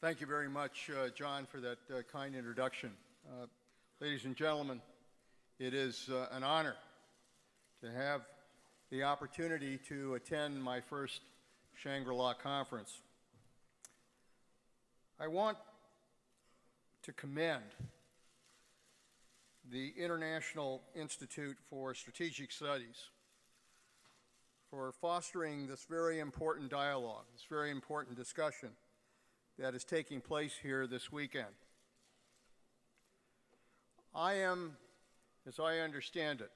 Thank you very much, John, for that kind introduction. Ladies and gentlemen, it is an honor to have the opportunity to attend my first Shangri-La conference. I want to commend the International Institute for Strategic Studies for fostering this very important dialogue, this very important discussion that is taking place here this weekend. I am, as I understand it,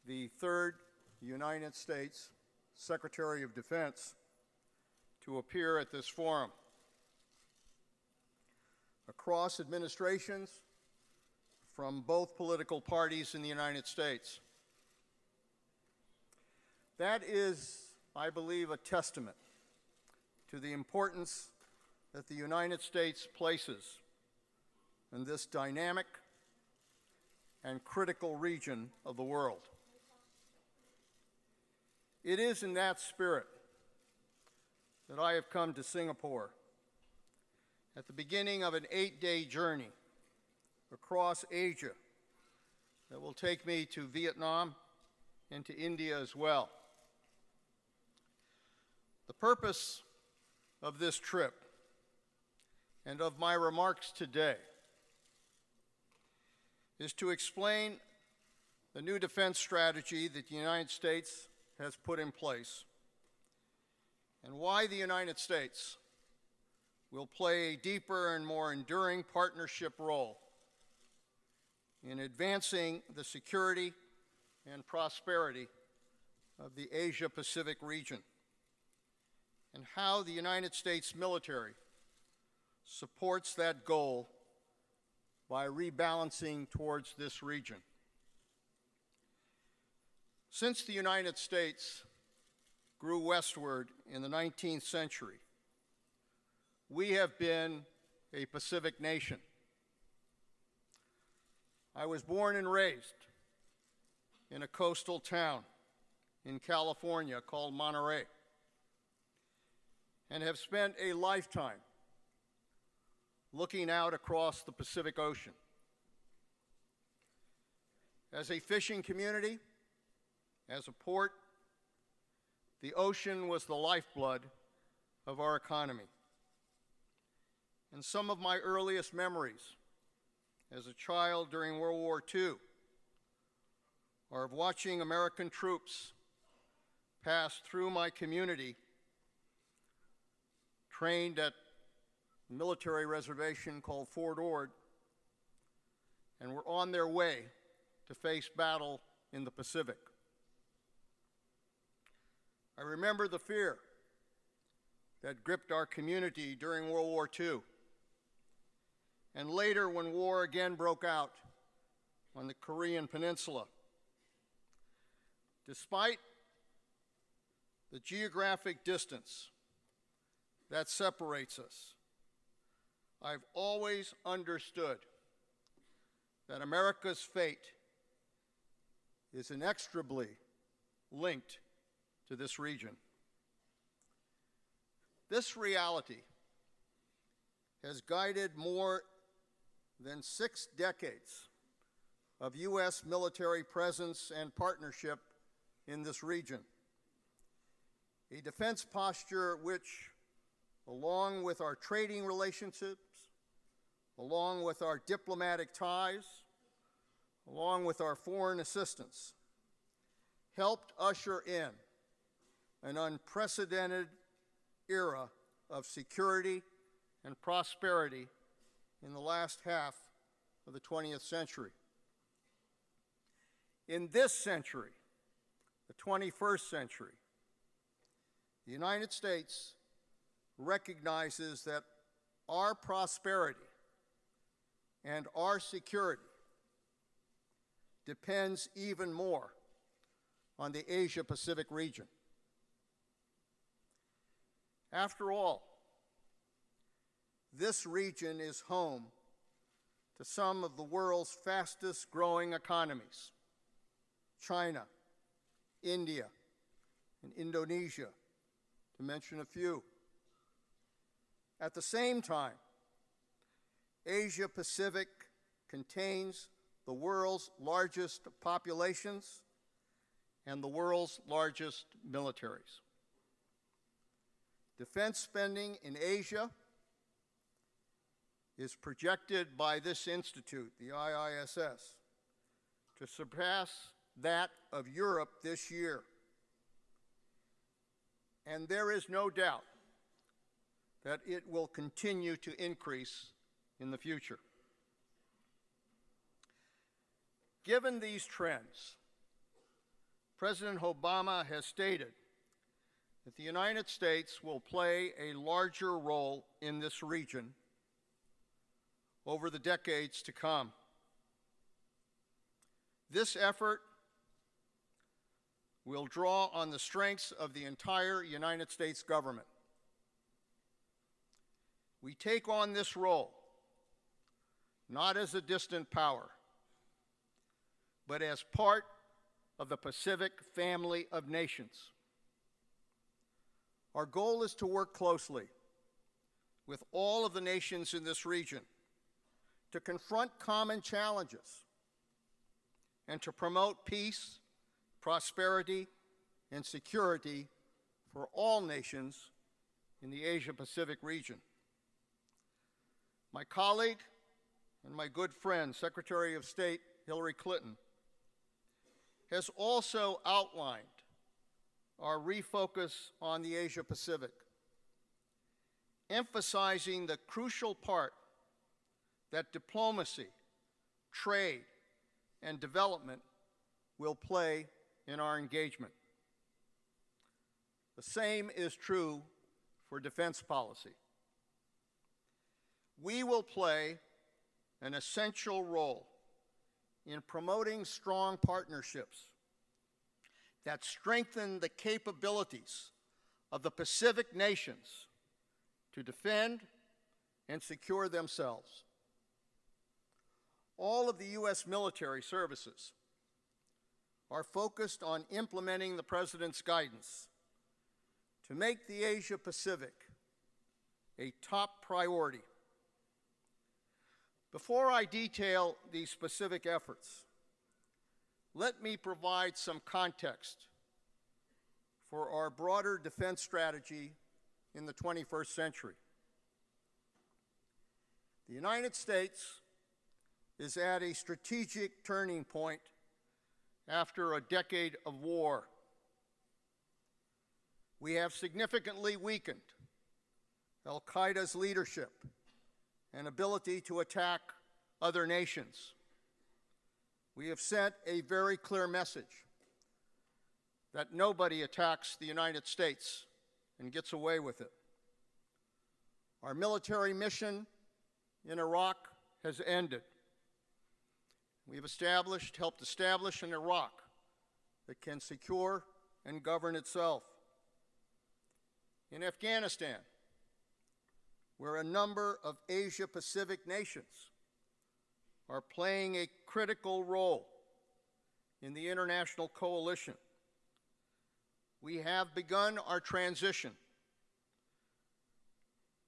the third United States Secretary of Defense to appear at this forum. Across administrations from both political parties in the United States. That is, I believe, a testament to the importance that the United States places in this dynamic and critical region of the world. It is in that spirit that I have come to Singapore at the beginning of an 8-day journey across Asia that will take me to Vietnam and to India as well. The purpose of this trip and of my remarks today is to explain the new defense strategy that the United States has put in place and why the United States will play a deeper and more enduring partnership role in advancing the security and prosperity of the Asia-Pacific region, and how the United States military supports that goal by rebalancing towards this region. Since the United States grew westward in the 19th century, we have been a Pacific nation. I was born and raised in a coastal town in California called Monterey, and have spent a lifetime looking out across the Pacific Ocean. As a fishing community, as a port, the ocean was the lifeblood of our economy. And some of my earliest memories as a child during World War II are of watching American troops pass through my community, trained at a military reservation called Fort Ord, and were on their way to face battle in the Pacific. I remember the fear that gripped our community during World War II, and later when war again broke out on the Korean Peninsula. Despite the geographic distance that separates us, I've always understood that America's fate is inextricably linked to this region. This reality has guided more than 6 decades of U.S. military presence and partnership in this region. A defense posture which, along with our trading relationships, along with our diplomatic ties, along with our foreign assistance, helped usher in an unprecedented era of security and prosperity in the last half of the 20th century. In this century, the 21st century, the United States recognizes that our prosperity and our security depends even more on the Asia-Pacific region. After all, this region is home to some of the world's fastest growing economies: China, India, and Indonesia, to mention a few. At the same time, Asia Pacific contains the world's largest populations and the world's largest militaries. Defense spending in Asia is projected by this institute, the IISS, to surpass that of Europe this year. And there is no doubt that it will continue to increase in the future. Given these trends, President Obama has stated that the United States will play a larger role in this region over the decades to come. This effort will draw on the strengths of the entire United States government. We take on this role not as a distant power, but as part of the Pacific family of nations. Our goal is to work closely with all of the nations in this region to confront common challenges and to promote peace, prosperity, and security for all nations in the Asia-Pacific region. My colleague and my good friend, Secretary of State Hillary Clinton, has also outlined our refocus on the Asia-Pacific, emphasizing the crucial part that diplomacy, trade, and development will play in our engagement. The same is true for defense policy. We will play an essential role in promoting strong partnerships that strengthen the capabilities of the Pacific nations to defend and secure themselves. All of the U.S. military services are focused on implementing the President's guidance to make the Asia-Pacific a top priority. Before I detail these specific efforts, let me provide some context for our broader defense strategy in the 21st century. The United States is at a strategic turning point after a decade of war. We have significantly weakened Al-Qaeda's leadership and ability to attack other nations. We have sent a very clear message that nobody attacks the United States and gets away with it. Our military mission in Iraq has ended. We've helped establish an Iraq that can secure and govern itself. In Afghanistan, where a number of Asia-Pacific nations are playing a critical role in the international coalition, we have begun our transition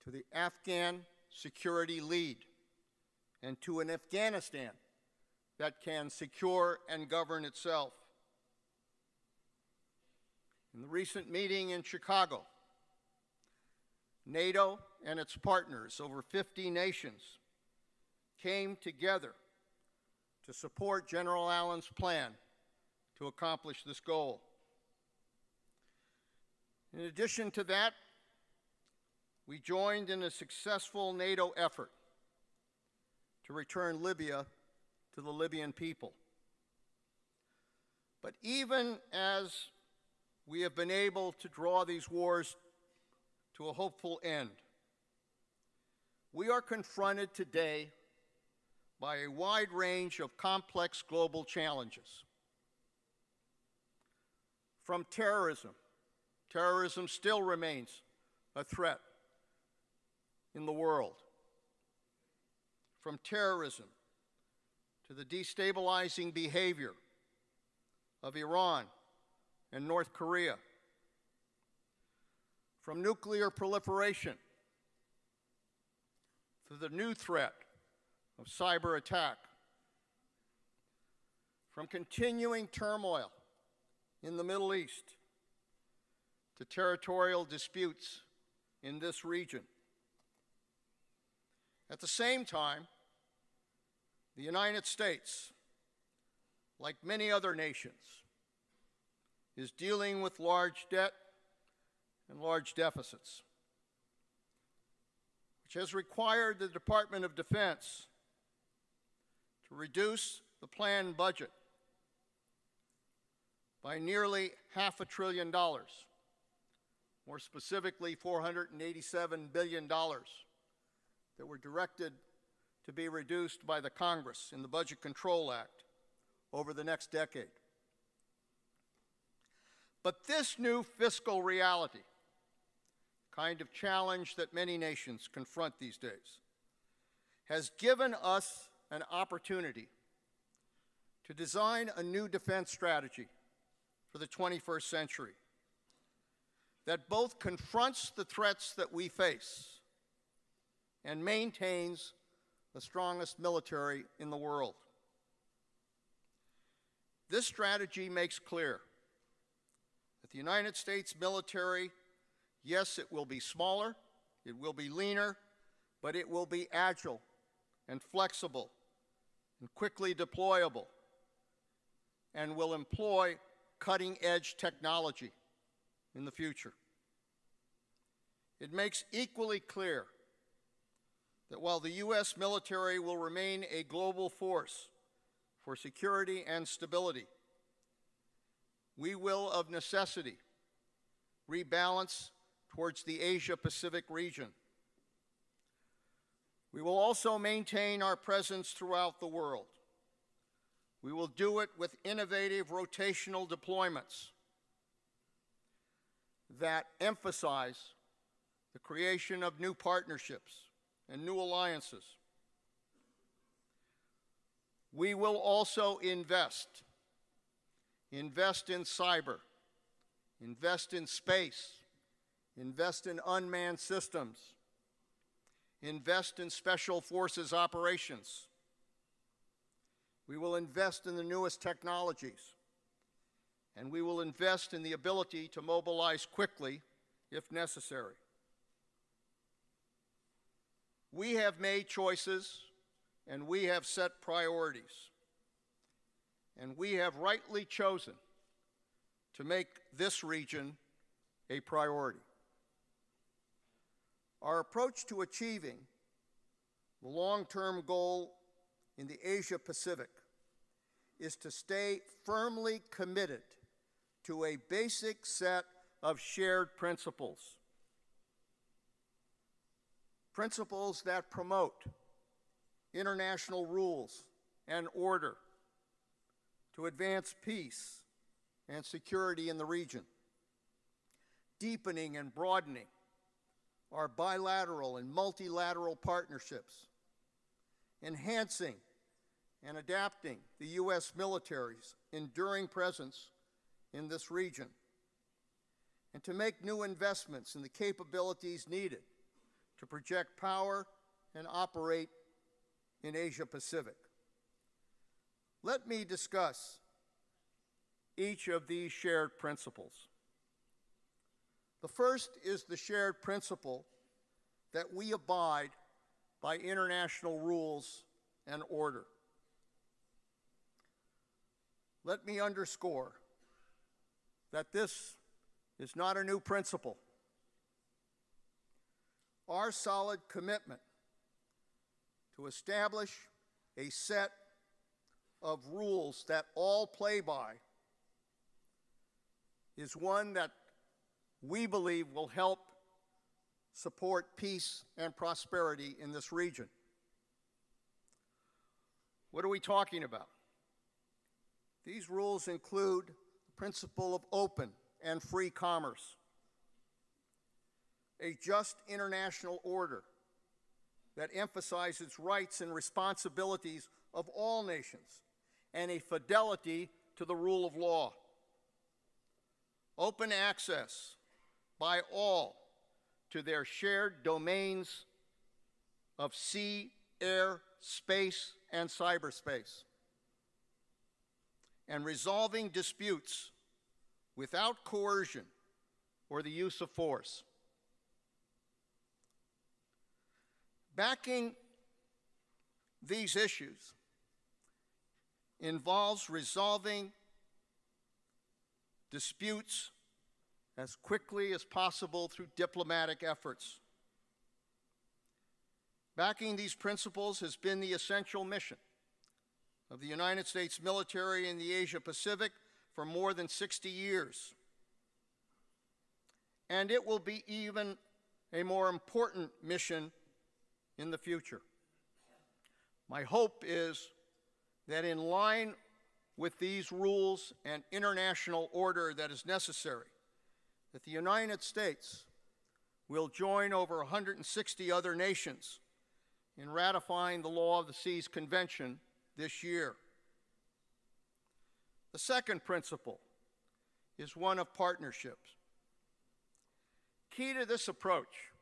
to the Afghan security lead and to an Afghanistan that can secure and govern itself. In the recent meeting in Chicago, NATO and its partners, over 50 nations, came together to support General Allen's plan to accomplish this goal. In addition to that, we joined in a successful NATO effort to return Libya to the Libyan people. But even as we have been able to draw these wars to a hopeful end, we are confronted today by a wide range of complex global challenges. From terrorism, terrorism still remains a threat in the world. From terrorism to the destabilizing behavior of Iran and North Korea. From nuclear proliferation to the new threat of cyber attack, from continuing turmoil in the Middle East to territorial disputes in this region. At the same time, the United States, like many other nations, is dealing with large debt and large deficits, which has required the Department of Defense to reduce the planned budget by nearly $500 billion, more specifically $487 billion that were directed to be reduced by the Congress in the Budget Control Act over the next decade. But this new fiscal reality, kind of challenge that many nations confront these days, has given us an opportunity to design a new defense strategy for the 21st century that both confronts the threats that we face and maintains the strongest military in the world. This strategy makes clear that the United States military, yes, it will be smaller, it will be leaner, but it will be agile and flexible and quickly deployable and will employ cutting-edge technology in the future. It makes equally clear that while the U.S. military will remain a global force for security and stability, we will, of necessity, rebalance towards the Asia-Pacific region. We will also maintain our presence throughout the world. We will do it with innovative rotational deployments that emphasize the creation of new partnerships and new alliances. We will also invest in cyber, invest in space, invest in unmanned systems, invest in special forces operations. We will invest in the newest technologies, and we will invest in the ability to mobilize quickly if necessary. We have made choices, and we have set priorities, and we have rightly chosen to make this region a priority. Our approach to achieving the long-term goal in the Asia-Pacific is to stay firmly committed to a basic set of shared principles. Principles that promote international rules and order to advance peace and security in the region, deepening and broadening our bilateral and multilateral partnerships, enhancing and adapting the U.S. military's enduring presence in this region, and to make new investments in the capabilities needed to project power and operate in Asia-Pacific. Let me discuss each of these shared principles. The first is the shared principle that we abide by international rules and order. Let me underscore that this is not a new principle. Our solid commitment to establish a set of rules that all play by is one that we believe will help support peace and prosperity in this region. What are we talking about? These rules include the principle of open and free commerce, a just international order that emphasizes rights and responsibilities of all nations, and a fidelity to the rule of law. Open access by all to their shared domains of sea, air, space, and cyberspace, and resolving disputes without coercion or the use of force. Backing these issues involves resolving disputes as quickly as possible through diplomatic efforts. Backing these principles has been the essential mission of the United States military in the Asia-Pacific for more than 60 years. And it will be even a more important mission in the future. My hope is that in line with these rules and international order that is necessary, that the United States will join over 160 other nations in ratifying the Law of the Seas Convention this year. The second principle is one of partnerships. Key to this approach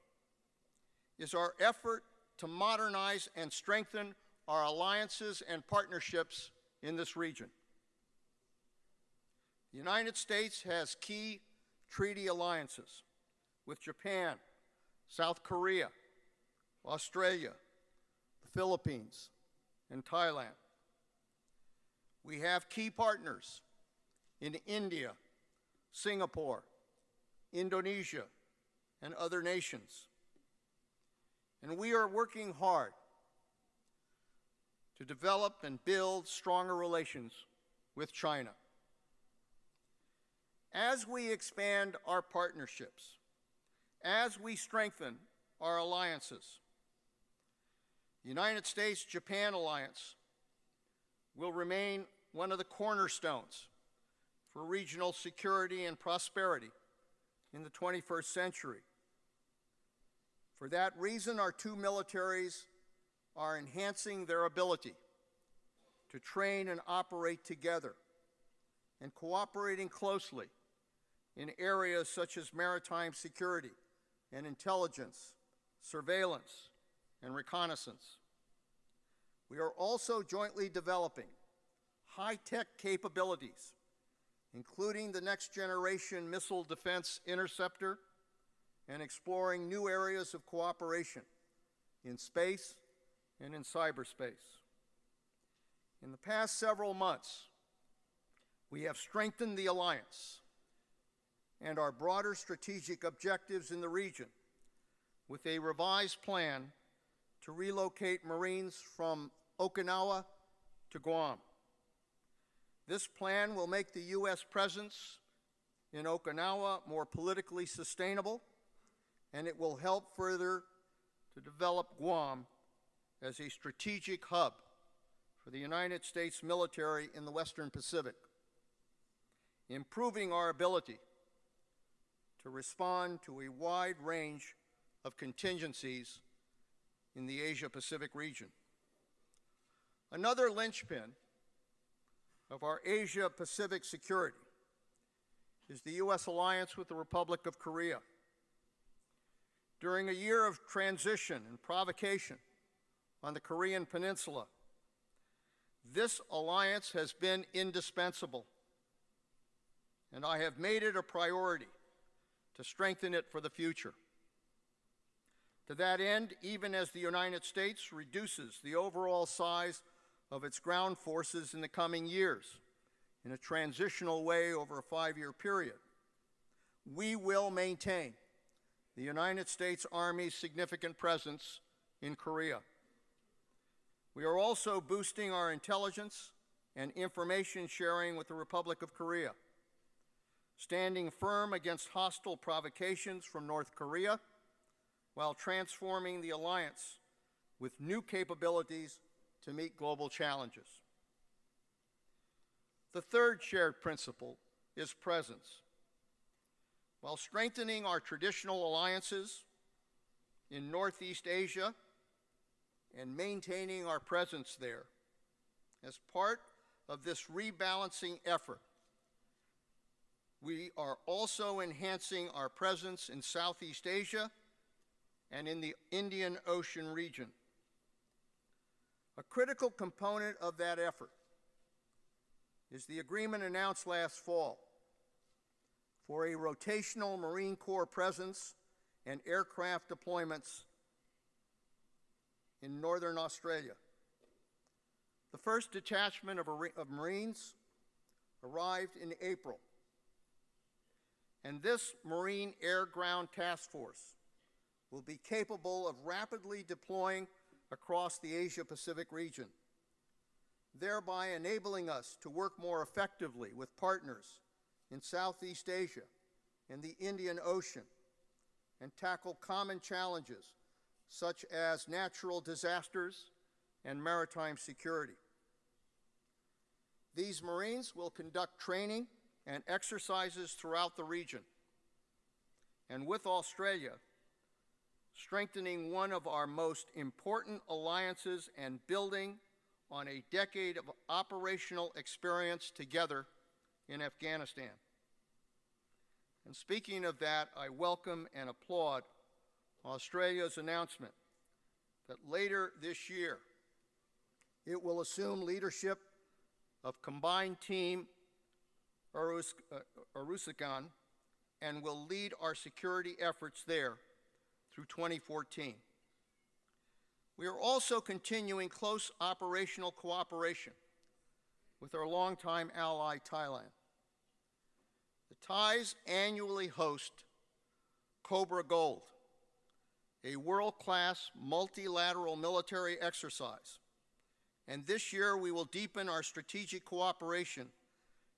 is our effort to modernize and strengthen our alliances and partnerships in this region. The United States has key treaty alliances with Japan, South Korea, Australia, the Philippines, and Thailand. We have key partners in India, Singapore, Indonesia, and other nations. And we are working hard to develop and build stronger relations with China. As we expand our partnerships, as we strengthen our alliances, the United States-Japan alliance will remain one of the cornerstones for regional security and prosperity in the 21st century. For that reason, our two militaries are enhancing their ability to train and operate together and cooperating closely in areas such as maritime security and intelligence, surveillance, and reconnaissance. We are also jointly developing high-tech capabilities, including the next-generation missile defense interceptor, and exploring new areas of cooperation in space and in cyberspace. In the past several months, we have strengthened the alliance and our broader strategic objectives in the region with a revised plan to relocate Marines from Okinawa to Guam. This plan will make the U.S. presence in Okinawa more politically sustainable, and it will help further to develop Guam as a strategic hub for the United States military in the Western Pacific, improving our ability to respond to a wide range of contingencies in the Asia-Pacific region. Another linchpin of our Asia-Pacific security is the U.S. alliance with the Republic of Korea. During a year of transition and provocation on the Korean Peninsula, this alliance has been indispensable, and I have made it a priority to strengthen it for the future. To that end, even as the United States reduces the overall size of its ground forces in the coming years in a transitional way over a 5-year period, we will maintain the United States Army's significant presence in Korea. We are also boosting our intelligence and information sharing with the Republic of Korea, standing firm against hostile provocations from North Korea while transforming the alliance with new capabilities to meet global challenges. The third shared principle is presence. While strengthening our traditional alliances in Northeast Asia and maintaining our presence there, as part of this rebalancing effort, we are also enhancing our presence in Southeast Asia and in the Indian Ocean region. A critical component of that effort is the agreement announced last fall for a rotational Marine Corps presence and aircraft deployments in northern Australia. The first detachment of Marines arrived in April, and this Marine Air Ground Task Force will be capable of rapidly deploying across the Asia-Pacific region, thereby enabling us to work more effectively with partners in Southeast Asia and the Indian Ocean and tackle common challenges such as natural disasters and maritime security. These Marines will conduct training and exercises throughout the region, and with Australia, strengthening one of our most important alliances and building on a decade of operational experience together in Afghanistan. And speaking of that, I welcome and applaud Australia's announcement that later this year it will assume leadership of Combined Team Arusakan and will lead our security efforts there through 2014. We are also continuing close operational cooperation with our longtime ally, Thailand. The Thais annually host Cobra Gold, a world-class multilateral military exercise, and this year we will deepen our strategic cooperation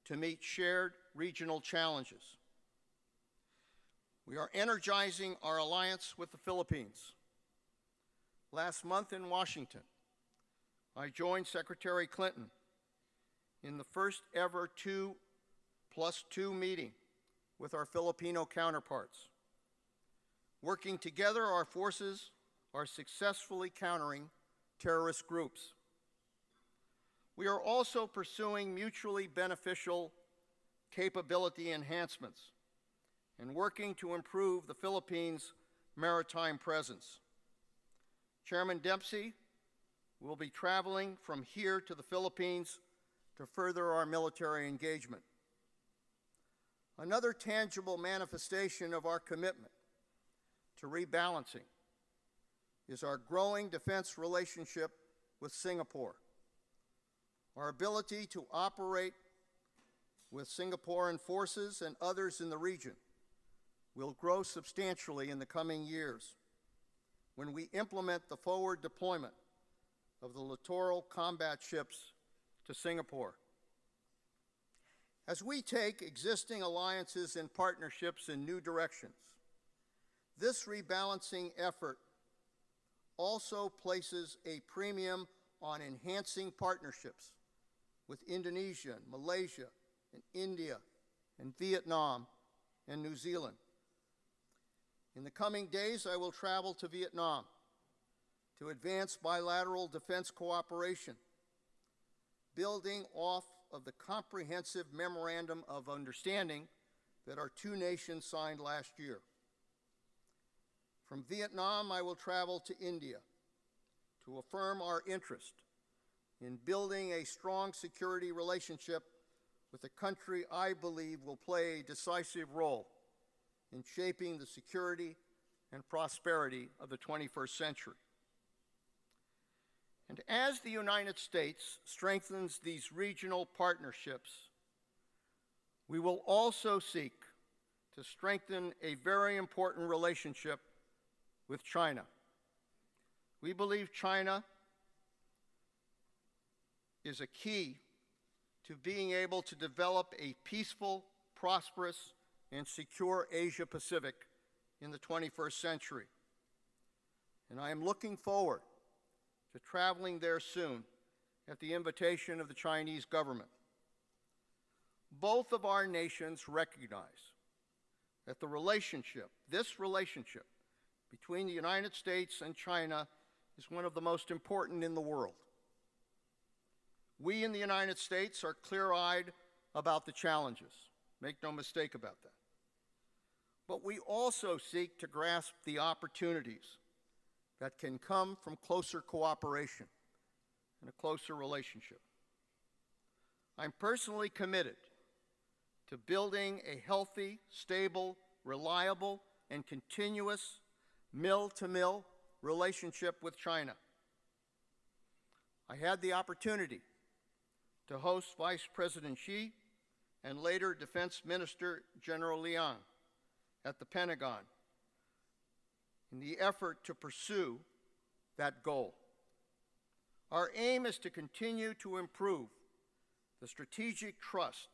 to meet shared regional challenges. We are energizing our alliance with the Philippines. Last month in Washington, I joined Secretary Clinton in the first ever 2+2 meeting with our Filipino counterparts. Working together, our forces are successfully countering terrorist groups. We are also pursuing mutually beneficial capability enhancements and working to improve the Philippines' maritime presence. Chairman Dempsey will be traveling from here to the Philippines to further our military engagement. Another tangible manifestation of our commitment to rebalancing is our growing defense relationship with Singapore. Our ability to operate with Singaporean forces and others in the region will grow substantially in the coming years when we implement the forward deployment of the littoral combat ships to Singapore. As we take existing alliances and partnerships in new directions, this rebalancing effort also places a premium on enhancing partnerships with Indonesia, Malaysia, and India, and Vietnam, and New Zealand. In the coming days, I will travel to Vietnam to advance bilateral defense cooperation, building off of the comprehensive Memorandum of Understanding that our two nations signed last year. From Vietnam, I will travel to India to affirm our interest in building a strong security relationship with a country I believe will play a decisive role in shaping the security and prosperity of the 21st century. And as the United States strengthens these regional partnerships, we will also seek to strengthen a very important relationship with China. We believe China is a key to being able to develop a peaceful, prosperous, and secure Asia-Pacific in the 21st century. And I am looking forward to traveling there soon at the invitation of the Chinese government. Both of our nations recognize that this relationship between the United States and China is one of the most important in the world. We in the United States are clear-eyed about the challenges. Make no mistake about that. But we also seek to grasp the opportunities that can come from closer cooperation and a closer relationship. I'm personally committed to building a healthy, stable, reliable, and continuous mill-to-mill relationship with China. I had the opportunity to host Vice President Xi and later Defense Minister General Liang at the Pentagon in the effort to pursue that goal. Our aim is to continue to improve the strategic trust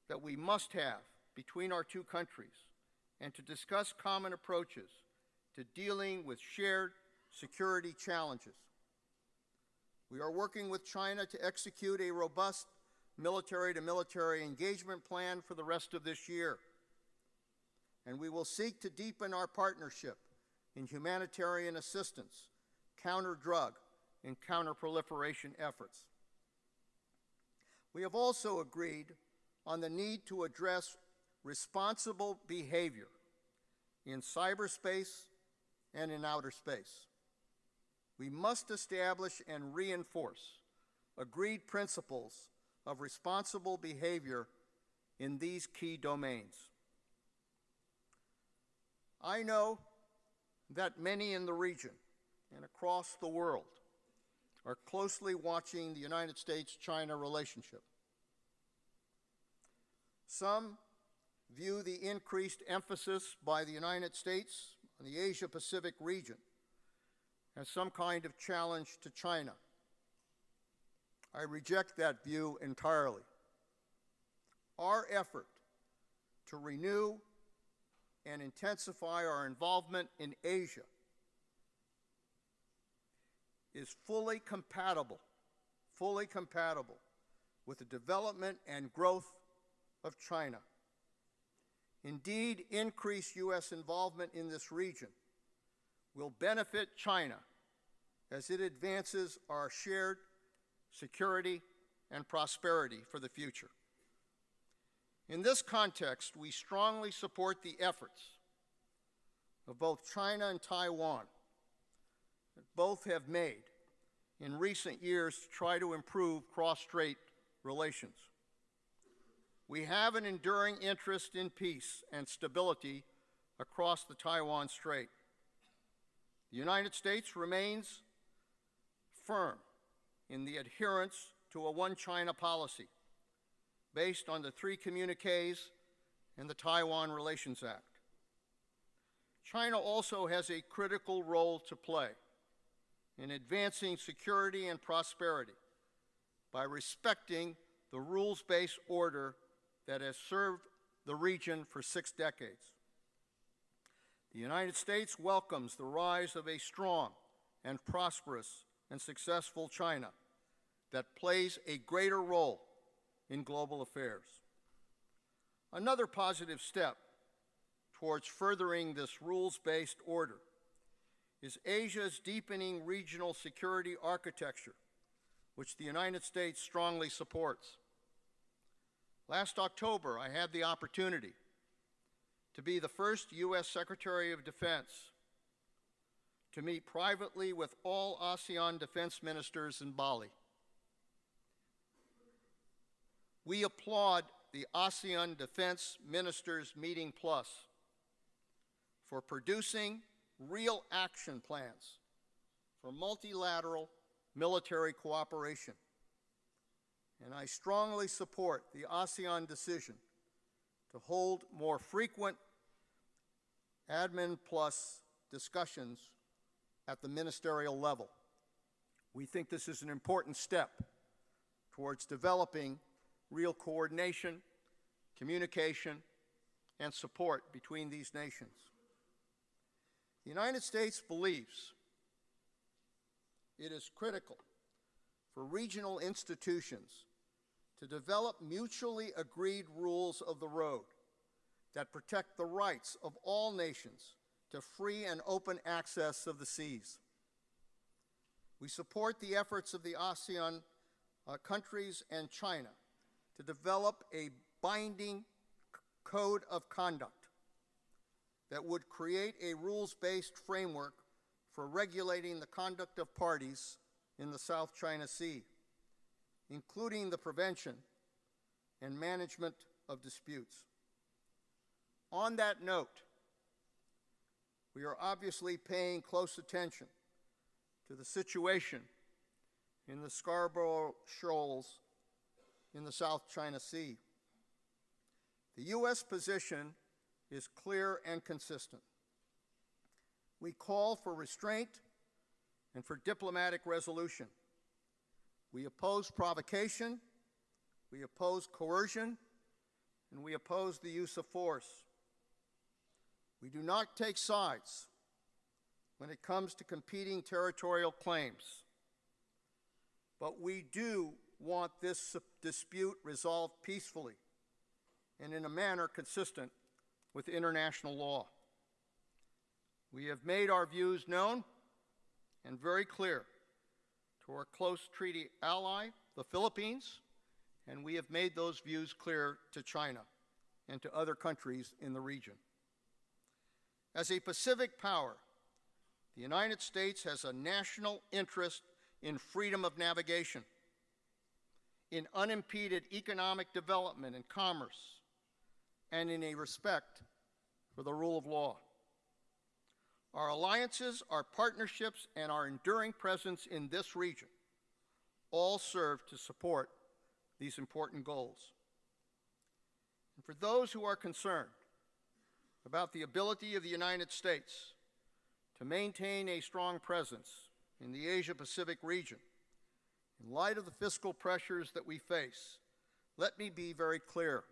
that we must have between our two countries and to discuss common approaches to dealing with shared security challenges. We are working with China to execute a robust military-to-military engagement plan for the rest of this year. And we will seek to deepen our partnership in humanitarian assistance, counter-drug, and counter-proliferation efforts. We have also agreed on the need to address responsible behavior in cyberspace and in outer space. We must establish and reinforce agreed principles of responsible behavior in these key domains. I know that many in the region and across the world are closely watching the United States-China relationship. Some view the increased emphasis by the United States on the Asia-Pacific region as some kind of challenge to China. I reject that view entirely. Our effort to renew and intensify our involvement in Asia is fully compatible with the development and growth of China. Indeed, increased U.S. involvement in this region will benefit China as it advances our shared security and prosperity for the future. In this context, we strongly support the efforts of both China and Taiwan that both have made in recent years to try to improve cross-strait relations. We have an enduring interest in peace and stability across the Taiwan Strait. The United States remains firm in the adherence to a one-China policy based on the 3 communiques and the Taiwan Relations Act. China also has a critical role to play in advancing security and prosperity by respecting the rules-based order that has served the region for 6 decades. The United States welcomes the rise of a strong and prosperous and successful China that plays a greater role in global affairs. Another positive step towards furthering this rules-based order is Asia's deepening regional security architecture, which the United States strongly supports. Last October, I had the opportunity to be the first U.S. Secretary of Defense to meet privately with all ASEAN defense ministers in Bali. We applaud the ASEAN Defense Ministers Meeting Plus for producing real action plans for multilateral military cooperation. And I strongly support the ASEAN decision to hold more frequent Admin Plus discussions at the ministerial level. We think this is an important step towards developing real coordination, communication, and support between these nations. The United States believes it is critical for regional institutions to develop mutually agreed rules of the road that protect the rights of all nations to free and open access of the seas. We support the efforts of the ASEAN countries and China to develop a binding code of conduct that would create a rules-based framework for regulating the conduct of parties in the South China Sea, including the prevention and management of disputes. On that note, we are obviously paying close attention to the situation in the Scarborough Shoals in the South China Sea. The U.S. position is clear and consistent. We call for restraint and for diplomatic resolution. We oppose provocation, we oppose coercion, and we oppose the use of force. We do not take sides when it comes to competing territorial claims, but we do want this dispute resolved peacefully and in a manner consistent with international law. We have made our views known and very clear to our close treaty ally, the Philippines, and we have made those views clear to China and to other countries in the region. As a Pacific power, the United States has a national interest in freedom of navigation, in unimpeded economic development and commerce, and in a respect for the rule of law. Our alliances, our partnerships, and our enduring presence in this region all serve to support these important goals. And for those who are concerned about the ability of the United States to maintain a strong presence in the Asia-Pacific region, in light of the fiscal pressures that we face, let me be very clear.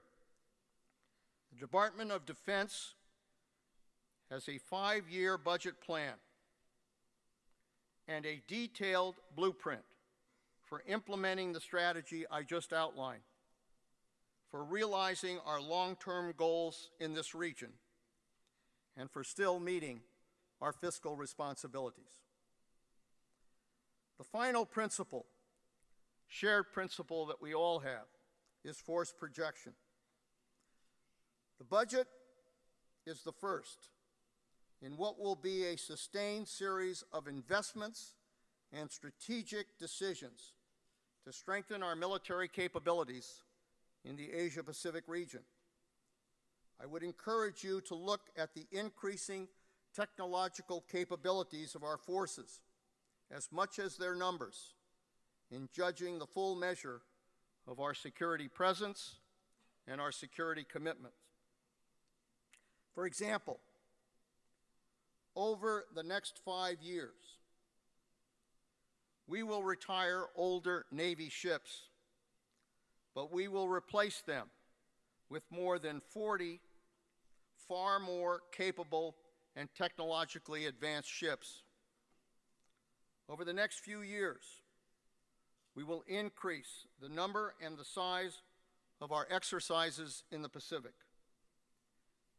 The Department of Defense has a 5-year budget plan and a detailed blueprint for implementing the strategy I just outlined, for realizing our long-term goals in this region, and for still meeting our fiscal responsibilities. The final principle, shared principle that we all have, is force projection. The budget is the first in what will be a sustained series of investments and strategic decisions to strengthen our military capabilities in the Asia-Pacific region. I would encourage you to look at the increasing technological capabilities of our forces, as much as their numbers, in judging the full measure of our security presence and our security commitments. For example, over the next 5 years, we will retire older Navy ships, but we will replace them with more than 40 far more capable and technologically advanced ships. Over the next few years, we will increase the number and the size of our exercises in the Pacific.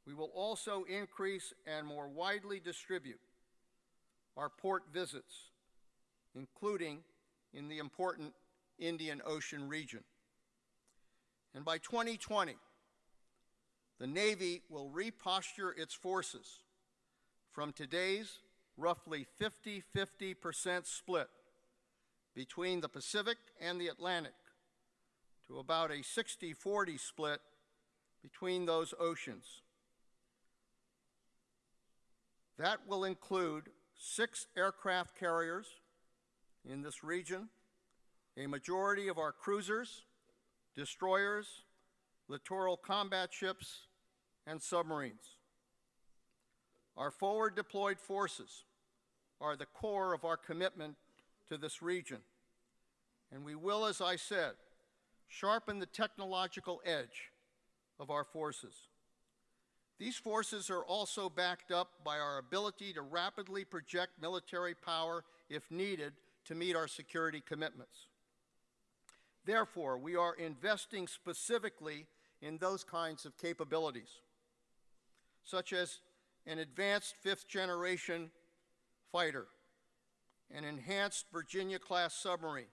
We will also increase and more widely distribute our port visits, including in the important Indian Ocean region. And by 2020, the Navy will reposture its forces from today's roughly 50-50% split between the Pacific and the Atlantic to about a 60-40 split between those oceans. That will include 6 aircraft carriers in this region, a majority of our cruisers, destroyers, littoral combat ships, and submarines. Our forward deployed forces are the core of our commitment to this region, and we will, as I said, sharpen the technological edge of our forces. These forces are also backed up by our ability to rapidly project military power if needed to meet our security commitments. Therefore, we are investing specifically in those kinds of capabilities, such as an advanced 5th-generation fighter, an enhanced Virginia-class submarine,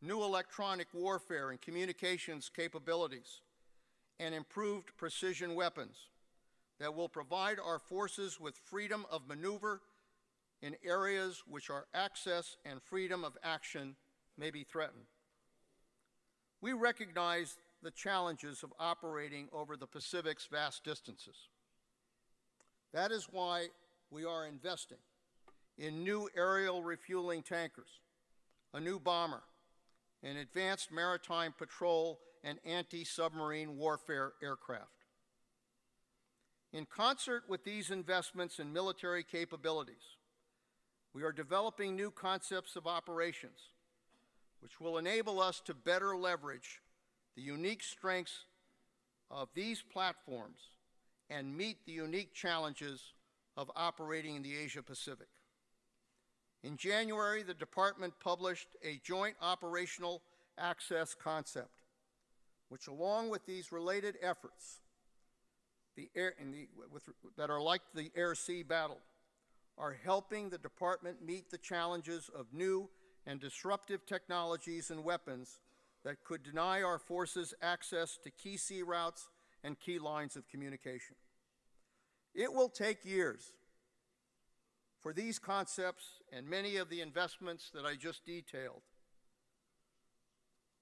new electronic warfare and communications capabilities, and improved precision weapons that will provide our forces with freedom of maneuver in areas which our access and freedom of action may be threatened. We recognize the challenges of operating over the Pacific's vast distances. That is why we are investing in new aerial refueling tankers, a new bomber, and advanced maritime patrol and anti-submarine warfare aircraft. In concert with these investments in military capabilities, we are developing new concepts of operations, which will enable us to better leverage the unique strengths of these platforms and meet the unique challenges of operating in the Asia-Pacific. In January, the Department published a joint operational access concept, which, along with these related efforts that are like the air-sea battle, are helping the Department meet the challenges of new and disruptive technologies and weapons that could deny our forces access to key sea routes and key lines of communication. It will take years for these concepts and many of the investments that I just detailed,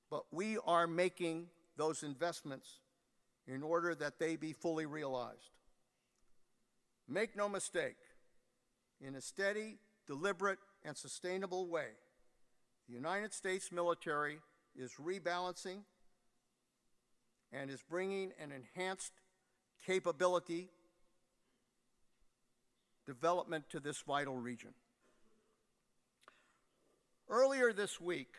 but we are making those investments in order that they be fully realized. Make no mistake, in a steady, deliberate, and sustainable way, the United States military is rebalancing and is bringing an enhanced capability development to this vital region. Earlier this week,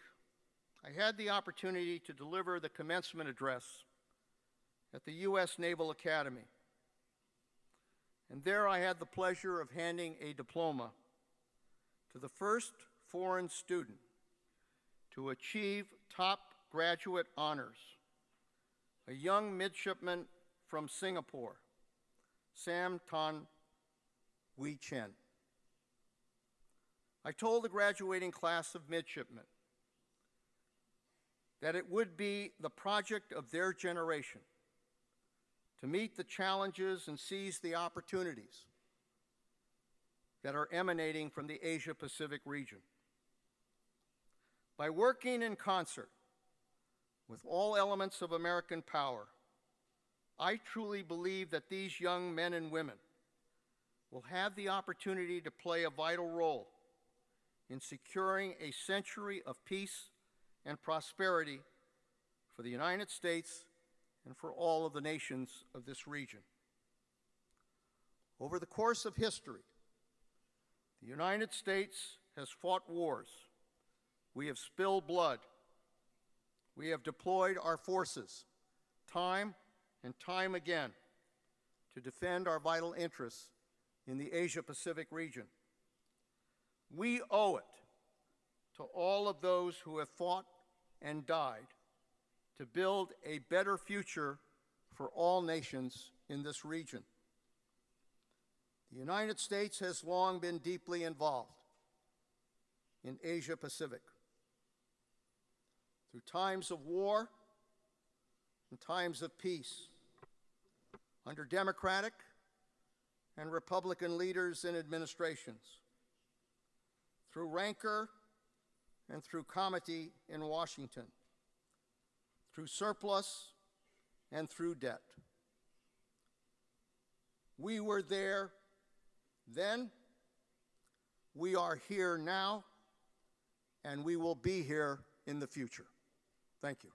I had the opportunity to deliver the commencement address at the U.S. Naval Academy. And there I had the pleasure of handing a diploma to the first foreign student to achieve top graduate honors, a young midshipman from Singapore, Sam Tan Wee Chen. I told the graduating class of midshipmen that it would be the project of their generation to meet the challenges and seize the opportunities that are emanating from the Asia-Pacific region. By working in concert with all elements of American power, I truly believe that these young men and women will have the opportunity to play a vital role in securing a century of peace and prosperity for the United States and for all of the nations of this region. Over the course of history, the United States has fought wars. We have spilled blood. We have deployed our forces time and time again to defend our vital interests in the Asia-Pacific region. We owe it to all of those who have fought and died to build a better future for all nations in this region. The United States has long been deeply involved in Asia-Pacific. Through times of war and times of peace, under Democratic and Republican leaders and administrations, through rancor and through comity in Washington, through surplus and through debt. We were there then, we are here now, and we will be here in the future. Thank you.